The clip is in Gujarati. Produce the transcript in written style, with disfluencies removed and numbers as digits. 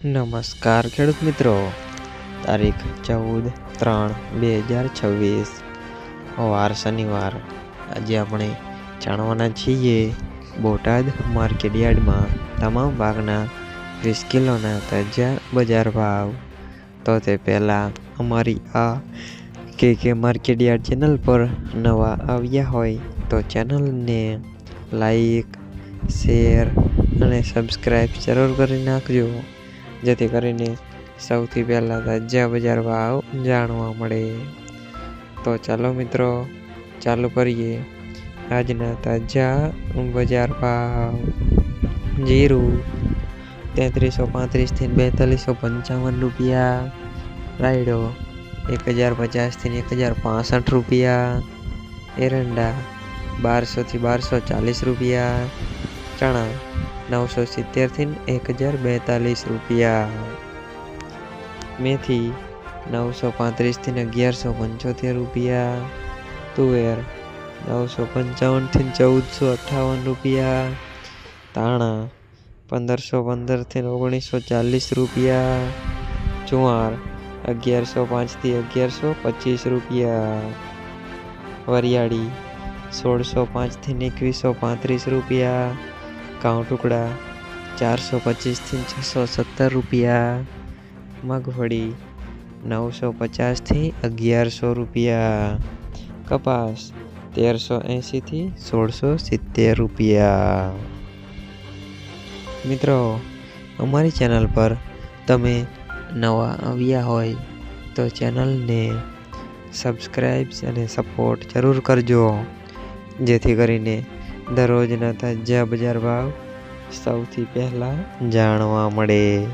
નમસ્કાર ખેડૂત મિત્રો, તારીખ 14/3/2026 વાર શનિવાર। આજે આપણે જાણવાના છીએ બોટાદ માર્કેટયાર્ડમાં તમામ પાકના 20 કિલોના તાજા બજાર ભાવ। તો તે પહેલાં અમારી આ કે માર્કેટયાર્ડ ચેનલ પર નવા આવ્યા હોય તો ચેનલને લાઈક, શેર અને સબસ્ક્રાઈબ જરૂર કરી નાખજો, જેથી કરીને સૌથી પહેલાં તાજા બજાર ભાવ જાણવા મળે। તો ચાલો મિત્રો, ચાલુ કરીએ આજના તાજા બજાર ભાવ। જીરું 3335 થી 4255 રૂપિયા, રાયડો 1050 થી 1065 રૂપિયા, એરંડા 1200 થી 1240 રૂપિયા, ચણા 970 થી 1042 રૂપિયા, મેથી 935 થી 1175 રૂપિયા, તુવેર 955 થી 1458 રૂપિયા, ધાણા 1515 થી 1940 રૂપિયા, જુવાર 1105 થી 1125 રૂપિયા, વરિયાળી 1605 થી 2135 રૂપિયા, ઘઉં ટુકડા 425 થી 670 રૂપિયા, મગફળી 950 થી 1100 રૂપિયા, કપાસ 1380 થી 1670 રૂપિયા। મિત્રો, અમારી ચેનલ પર તમે નવા આવ્યા હોય તો ચેનલને સબસ્ક્રાઈબ અને સપોર્ટ જરૂર કરજો, જેથી કરીને દરરોજના તાજા બજાર ભાવ સૌથી પહેલાં જાણવા મળે।